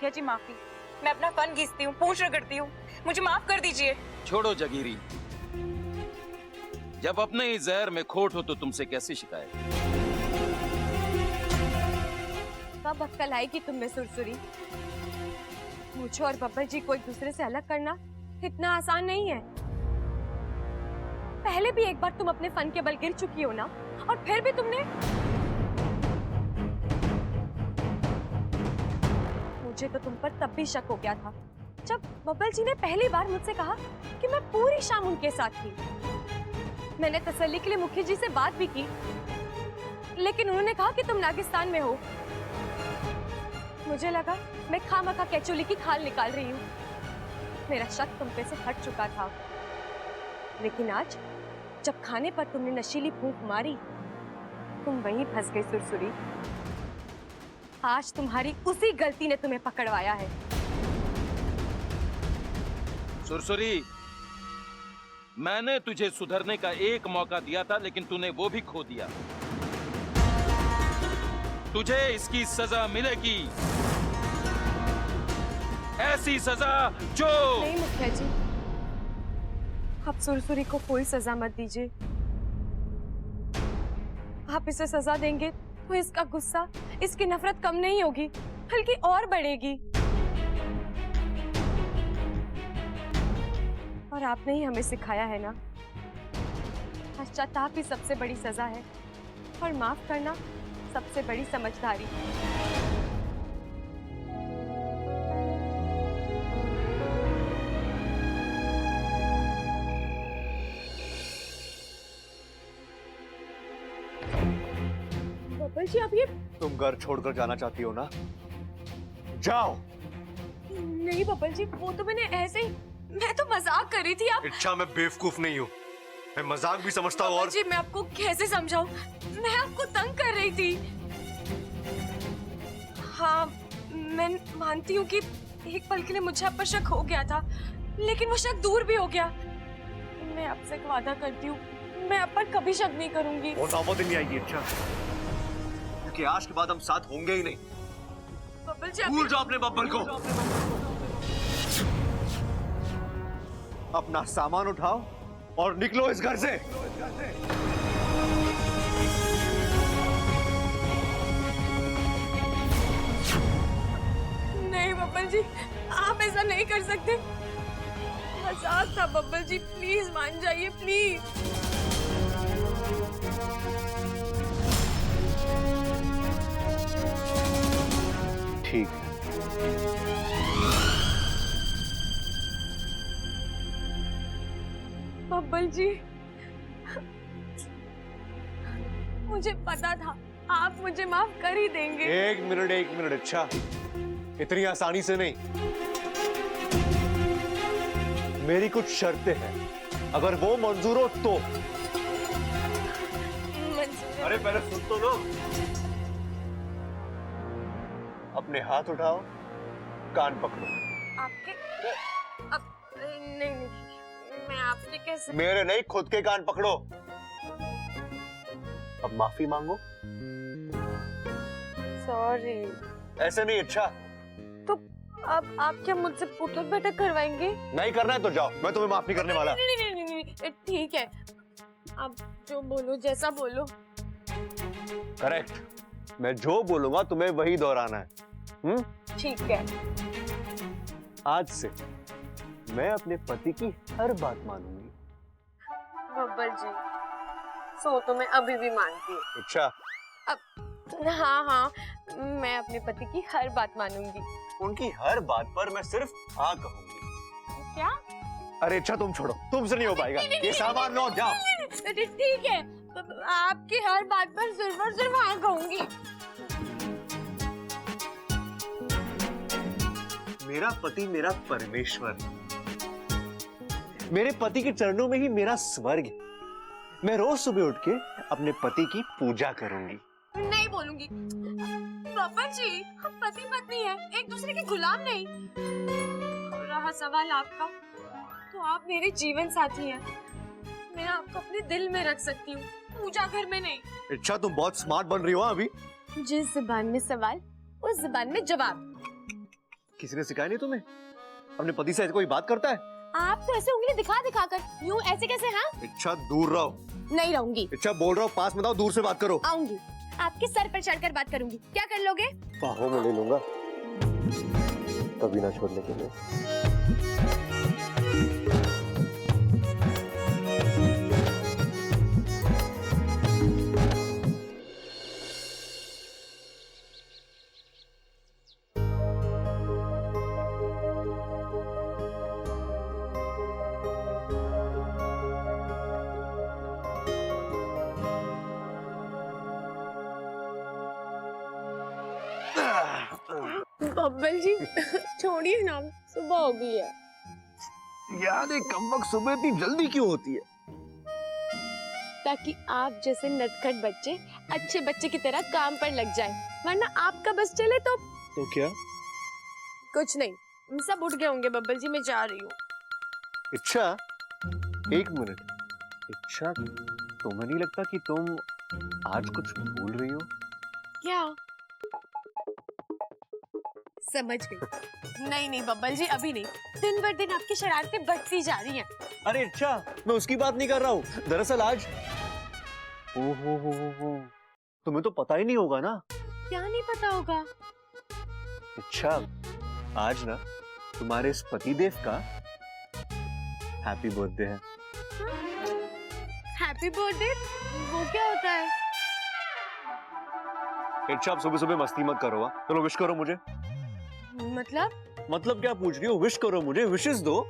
मुखिया जी माफी। मैं अपना फन घिसती हूँ, पूंछ रगड़ती हूँ, मुझे माफ कर दीजिए। छोड़ो जगीरी, जब अपने ही जहर में खोट हो तो तुमसे कैसी शिकायत। कब अक्कल आएगी तुम में सुरसुरी? मुझे और बब्बर जी को एक दूसरे से अलग करना इतना आसान नहीं है। पहले भी एक बार तुम अपने फन के बल गिर चुकी हो ना, और फिर भी तुमने। मुझे तो तुम पर तब भी शक हो गया था जब बब्बर जी ने पहली बार मुझसे कहा कि मैं पूरी शाम उनके साथ थी। मैंने तसल्ली के लिए मुखिया जी से बात भी की, लेकिन उन्होंने कहा कि तुम नागिस्तान में हो। मुझे लगा मैं खामखा केचुली की खाल निकाल रही हूँ। मेरा शक तुम पे से हट चुका था, लेकिन आज जब खाने पर तुमने नशीली फूंक मारी, तुम वहीं फंस गई सुरसुरी। आज तुम्हारी उसी गलती ने तुम्हें पकड़वाया है। सुरसुरी, मैंने तुझे सुधरने का एक मौका दिया था, लेकिन तूने वो भी खो दिया। तुझे इसकी सजा मिलेगी, ऐसी सजा जो। नहीं मुखिया जी, आप सुरसुरी को कोई सजा मत दीजिए। आप इसे सजा देंगे तो इसका गुस्सा, इसकी नफरत कम नहीं होगी, बल्कि और बढ़ेगी। और आपने ही हमें सिखाया है ना, पश्चाताप ही सबसे बड़ी सजा है, और माफ करना सबसे बड़ी समझदारी। बब्बर जी, आप ये। तुम घर छोड़कर जाना चाहती हो ना? जाओ। नहीं बब्बर जी, वो तो मैंने ऐसे ही, मैं तो मजाक कर रही थी। आप। इच्छा, मैं बेवकूफ नहीं हूँ, मैं मजाक भी समझता हूँ। और जी, मैं आपको कैसे समझाऊं? मैं आपको तंग कर रही थी। हाँ, मैं मानती हूँ कि एक पल के लिए मुझे आप पर शक हो गया था, लेकिन वो शक दूर भी हो गया। मैं आपसे एक वादा करती हूँ, मैं आप पर कभी शक नहीं करूंगी। वो नौबत नहीं आएगी इच्छा, क्योंकि आज के बाद हम साथ होंगे ही नहीं। बब्बर जी, भूल जाओ अपने बब्बर को। अपना सामान उठाओ और निकलो इस घर से। नहीं बब्बर जी, आप ऐसा नहीं कर सकते। मजाक था बब्बर जी, प्लीज मान जाइए, प्लीज। ठीक है। बब्बर जी, मुझे पता था आप मुझे माफ कर ही देंगे। एक मिनट। अच्छा, इतनी आसानी से नहीं। मेरी कुछ शर्तें हैं, अगर वो मंजूर हो तो। अरे पहले सुन तो लो। अपने हाथ उठाओ, कान पकड़ो। आपके अब नहीं, मैं आपसे कैसे? मेरे नहीं, खुद के कान पकड़ो। अब माफी मांगो। सॉरी। ऐसे नहीं। अच्छा, तो अब आप क्या मुझसे उठक बैठक करवाएंगे? नहीं करना है तो जाओ, मैं तुम्हें माफ नहीं करने वाला। नहीं, ठीक है, आप जो बोलो, जैसा बोलो। करेक्ट, मैं जो बोलूंगा तुम्हें वही दोहराना है। ठीक है। आज से मैं अपने पति की हर बात मानूंगी। बब्बर जी, सो तो मैं अभी भी मानती हूँ। अच्छा, हाँ, मैं अपने पति की हर बात मानूंगी। उनकी हर बात पर मैं सिर्फ हाँ कहूंगी। क्या? अरे अच्छा, तुम छोड़ो, तुमसे नहीं हो पाएगा। ये सामान लो, जाओ। ठीक है, आपकी हर बात पर सिर्फ और सिर्फ हाँ कहूंगी। मेरा पति मेरा परमेश्वर है। मेरे पति के चरणों में ही मेरा स्वर्ग है। मैं रोज सुबह उठ के अपने पति की पूजा करूंगी। नहीं बोलूंगी। बब्बर जी, हम पति पत्नी हैं, एक दूसरे के गुलाम नहीं। और रहा सवाल आपका, तो आप मेरे जीवन साथी हैं। मैं आपको अपने दिल में रख सकती हूँ, पूजा घर में नहीं। अच्छा, तुम बहुत स्मार्ट बन रही हो अभी। जिस जुबान में सवाल, उस जुबान में जवाब। किसी ने सिखाया नहीं तुम्हें? अपने पति से ऐसे कोई बात करता है? आप तो ऐसे उंगली दिखा दिखा कर यूं ऐसे कैसे? हाँ इच्छा दूर रहो। नहीं रहूंगी। इच्छा बोल रहा हूँ पास मत आओ, दूर से बात करो। आऊंगी, आपके सर पर चढ़कर बात करूंगी। क्या कर लोगे? बाहों में ले लूंगा, कभी ना छोड़ने के लिए। बब्बल जी छोड़िए ना, सुबह हो गई है। यार एक कम वक्त सुबह इतनी जल्दी क्यों होती है? ताकि आप जैसे नटखट बच्चे अच्छे बच्चे की तरह काम पर लग जाएं, वरना आपका बस चले तो क्या? कुछ नहीं, हम सब उठ गए होंगे। बब्बल जी मैं जा रही हूँ। इच्छा एक मिनट। इच्छा तुम्हें नहीं लगता कि तुम आज कुछ भूल रही हो? क्या? समझ गई। नहीं नहीं बब्बल जी अभी नहीं, दिन ब दिन आपकी शरारतें बढ़ती जा रही हैं। अरे अच्छा, मैं उसकी बात नहीं कर रहा हूँ। दरअसल आज ओहो, तुम्हें तो पता ही नहीं होगा ना। क्या नहीं पता होगा? अच्छा आज ना तुम्हारे इस पतिदेव का हैप्पी बर्थडे है। Happy birthday? वो क्या होता है? अच्छा आप सुबह सुबह मस्ती मत करो। चलो विश करो मुझे। मतलब क्या पूछ रही हो? विश करो मुझे, विशेस दो।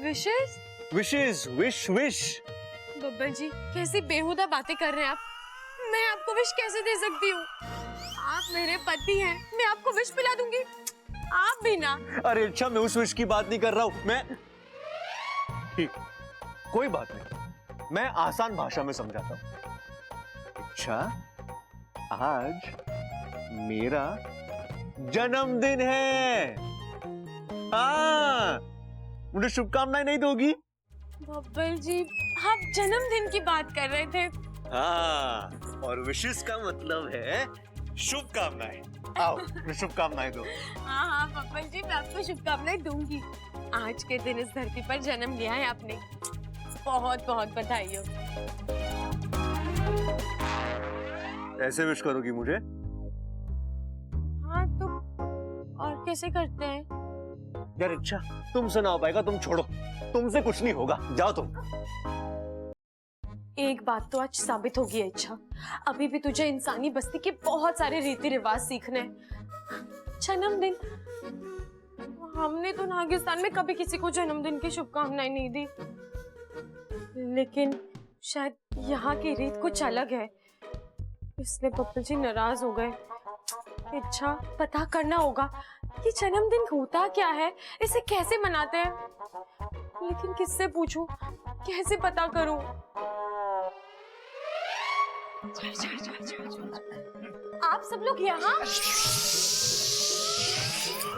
Wishes? Wishes, wish. Babbal ji कैसी बेहुदा बातें कर रहे हैं आप। मैं आपको विश कैसे दे सकती हूँ? आप मेरे पति हैं, मैं आपको विश पिला दूंगी। आप भी ना। अरे अच्छा मैं उस विश की बात नहीं कर रहा हूँ। मैं ठीक, कोई बात नहीं, मैं आसान भाषा में समझाता हूँ। अच्छा आज मेरा जन्मदिन है। हाँ, मुझे शुभकामनाएं नहीं दोगी? बब्बल जी आप जन्मदिन की बात कर रहे थे। हाँ, और विशेष का मतलब है शुभकामनाएं। आओ मुझे शुभकामनाएं दो। हाँ हाँ बब्बल जी मैं आपको शुभकामनाएं दूंगी। आज के दिन इस धरती पर जन्म लिया है आपने, बहुत बहुत बधाई हो। ऐसे विश करोगी मुझे? हाँ तो और कैसे करते हैं? यार इच्छा तुमसे ना हो पाएगा, तुम छोड़ो, तुमसे कुछ नहीं होगा, जाओ तुम। एक बात तो आज साबित होगी इच्छा, अभी भी तुझे इंसानी बस्ती के बहुत सारे रीति रिवाज सीखने हैं। जन्मदिन, हमने तो नागिस्तान में कभी किसी को जन्मदिन की शुभकामनाएं नहीं दी, लेकिन शायद यहाँ की रीत कुछ अलग है, इसलिए बब्बल जी नाराज हो गए। इच्छा पता करना होगा कि जन्मदिन होता क्या है, इसे कैसे मनाते हैं, लेकिन किससे पूछूं, कैसे पता करूं? आप सब लोग यहाँ?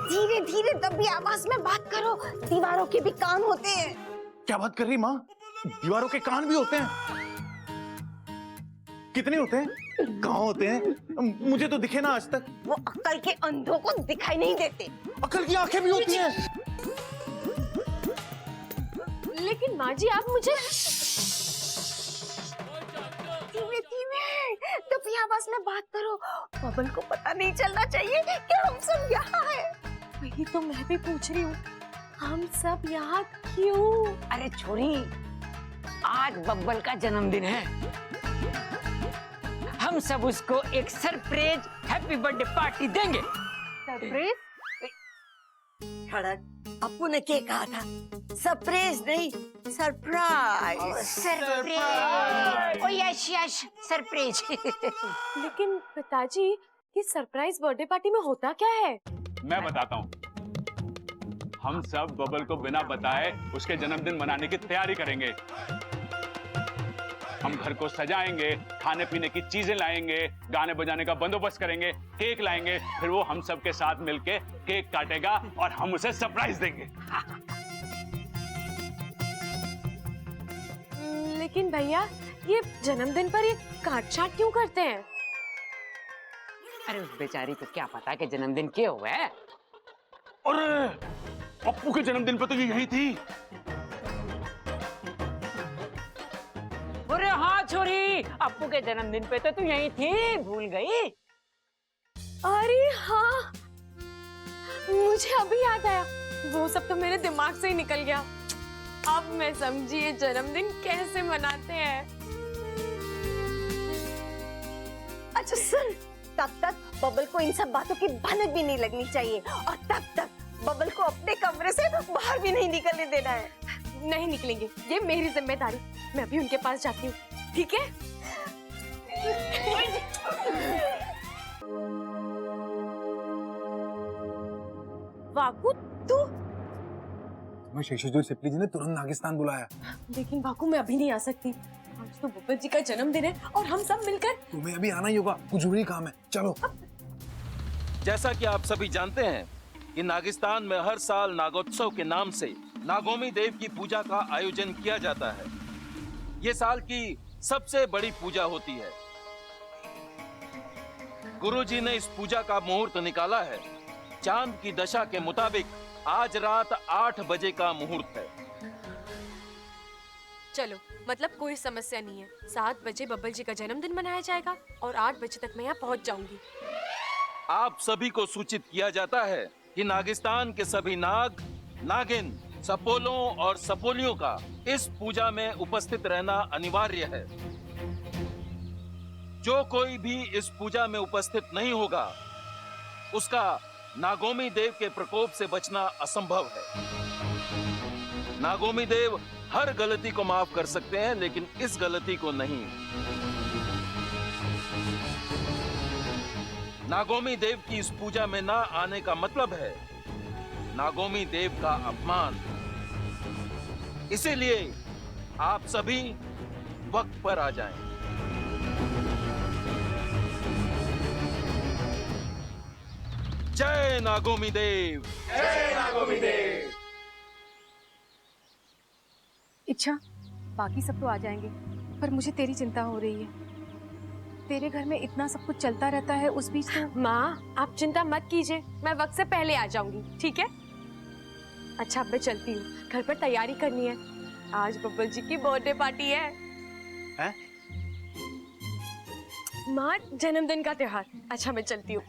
धीरे धीरे दबी आवाज में बात करो, दीवारों के भी कान होते हैं। क्या बात कर रही माँ? दीवारों के कान भी होते हैं? कितने होते हैं? कहाँ होते हैं? मुझे तो दिखे ना आज तक। वो अक्ल के अंधों को दिखाई नहीं देते। अक्ल की आंखें भी होती हैं। लेकिन माँ जी आप मुझे धीमे धीमे दबी आवाज में बात करो, बबल को पता नहीं चलना चाहिए कि हम सब यहाँ हैं। वही तो मैं भी पूछ रही हूँ, हम सब यहाँ क्यों? अरे छोरी, आज बब्बल का जन्मदिन है, हम सब उसको एक सरप्राइज हैप्पी बर्थडे पार्टी देंगे। सरप्राइज? खड़क, अपू ने क्या कहा था? सरप्राइज नहीं, सरप्राइज। सरप्राइज। ओ यस यस, सरप्राइज। लेकिन पिताजी ये सरप्राइज बर्थडे पार्टी में होता क्या है? मैं बताता हूँ। हम सब बबल को बिना बताए उसके जन्मदिन मनाने की तैयारी करेंगे। हम घर को सजाएंगे, खाने पीने की चीजें लाएंगे, गाने बजाने का बंदोबस्त करेंगे, केक लाएंगे, फिर वो हम सब के साथ मिलके केक काटेगा और हम उसे सरप्राइज देंगे। लेकिन भैया ये जन्मदिन पर ये काट छाट क्यों करते हैं? अरे उस बेचारी को क्या पता कि जन्मदिन क्या हुआ है? अरे पप्पू के जन्मदिन पे तो ये यही थी। अरे हाँ छोरी, अप्पू के जन्मदिन पे तो तू यहीं थी, भूल गई? अरे हाँ, मुझे अभी याद आया, वो सब तो मेरे दिमाग से ही निकल गया। अब मैं समझी ये जन्मदिन कैसे मनाते हैं। अच्छा सुन, तब तक बबल को इन सब बातों की भनक भी नहीं लगनी चाहिए, और तब तक बबल को अपने कमरे से बाहर भी नहीं निकलने देना है। नहीं निकलेंगे, ये मेरी जिम्मेदारी। मैं अभी उनके पास जाती हूँ, ठीक है? वाकू तू? मैं शेषाद्री सिप्ली जी ने तुरंत नागिस्तान बुलाया। लेकिन वाकू मैं अभी नहीं आ सकती, आज तो बब्बर जी का जन्मदिन है और हम सब मिलकर। तुम्हें अभी आना ही होगा, कुछ जरूरी काम है, चलो। जैसा कि आप सभी जानते हैं कि नागिस्तान में हर साल नागोत्सव के नाम से नागोमी देव की पूजा का आयोजन किया जाता है। ये साल की सबसे बड़ी पूजा होती है। गुरुजी ने इस पूजा का मुहूर्त निकाला है। चांद की दशा के मुताबिक आज रात 8 बजे का मुहूर्त है। चलो, मतलब कोई समस्या नहीं है। 7 बजे बब्बर जी का जन्मदिन मनाया जाएगा और 8 बजे तक मैं यहाँ पहुँच जाऊंगी। आप सभी को सूचित किया जाता है कि नागिस्तान के सभी नाग, नागिन, सपोलों और सपोलियों का इस पूजा में उपस्थित रहना अनिवार्य है। जो कोई भी इस पूजा में उपस्थित नहीं होगा, उसका नागोमी देव के प्रकोप से बचना असंभव है। नागोमी देव हर गलती को माफ कर सकते हैं, लेकिन इस गलती को नहीं। नागोमी देव की इस पूजा में ना आने का मतलब है नागोमी देव का अपमान। इसीलिए आप सभी वक्त पर आ जाएं। जय नागोमी देव! जय नागोमी देव! इच्छा, बाकी सब तो आ जाएंगे, पर मुझे तेरी चिंता हो रही है। तेरे घर में इतना सब कुछ चलता रहता है, उस बीच तो। माँ, आप चिंता मत कीजिए, मैं वक्त से पहले आ जाऊंगी, ठीक है? अच्छा, अब मैं चलती हूँ, घर पर तैयारी करनी है। आज बब्बर जी की बर्थडे पार्टी है। हैं? माँ, जन्मदिन का त्योहार। अच्छा, मैं चलती हूँ।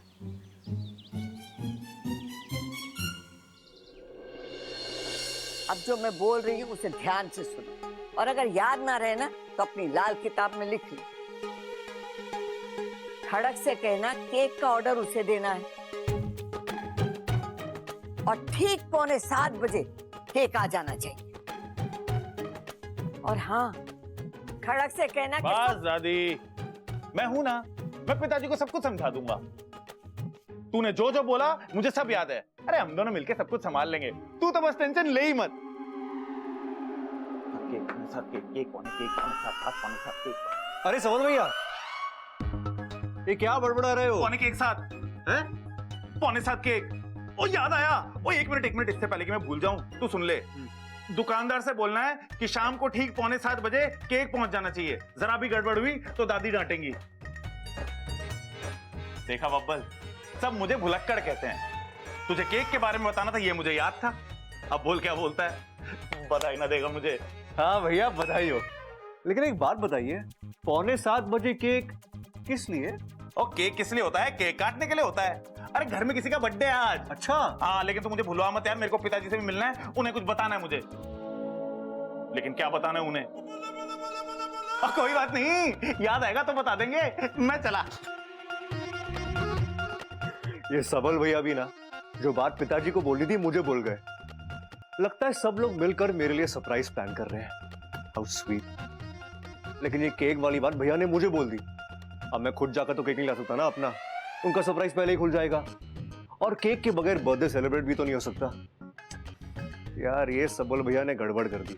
अब जो मैं बोल रही हूँ उसे ध्यान से सुनो, और अगर याद ना रहे ना तो अपनी लाल किताब में लिख लो। खड़क से कहना केक का ऑर्डर उसे देना है, और ठीक 6:45 बजे केक आ जाना चाहिए। और हाँ, खड़क से कहना बस दादी, मैं हूं ना, मैं पिताजी को सब कुछ समझा दूंगा। तूने जो जो बोला मुझे सब याद है। अरे हम दोनों मिलके सब कुछ संभाल लेंगे, तू तो बस टेंशन ले ही मत। केक पौने सात, केक पौने केक। अरे समझ भैया, ये क्या बड़बड़ा रहे हो? पौने केक साथ है, 6:45 केक। ओ याद आया, ओ एक मिनट, इससे पहले कि मैं भूल जाऊं, तू सुन ले। दुकानदार से बोलना है कि शाम को ठीक 6:45 बजे केक पहुंच जाना चाहिए। जरा भी गड़बड़ हुई तो दादी डांटेंगी। देखा बब्बल, सब मुझे भुलक्कड़ कहते हैं। तुझे केक के बारे में बताना था, ये मुझे याद था। अब बोल क्या बोलता है, बधाई ना देगा मुझे। हाँ भैया, बधाई हो। लेकिन एक बात बताइए, 6:45 बजे केक किस लिए? और केक किस लिए होता है? केक काटने के लिए होता है। अरे घर में किसी का बर्थडे है आज। अच्छा। हाँ, लेकिन तू मुझे भुलवा मत यार, मेरे को पिताजी से भी मिलना है, उन्हें कुछ बताना है मुझे। लेकिन क्या बताना है उन्हें? कोई बात नहीं, याद आएगा तो बता देंगे। मैं चला। ये सबल भैया भी ना, जो बात पिताजी को बोलनी थी मुझे बोल गए। लगता है सब लोग मिलकर मेरे लिए सरप्राइज प्लान कर रहे हैं। How sweet. लेकिन ये केक वाली बात भैया ने मुझे बोल दी। अब मैं खुद जाकर तो केक नहीं ला सकता ना अपना, उनका सरप्राइज पहले ही खुल जाएगा। और केक के बगैर बर्थडे सेलिब्रेट भी तो नहीं हो सकता। यार ये सबल भैया ने गड़बड़ कर दी।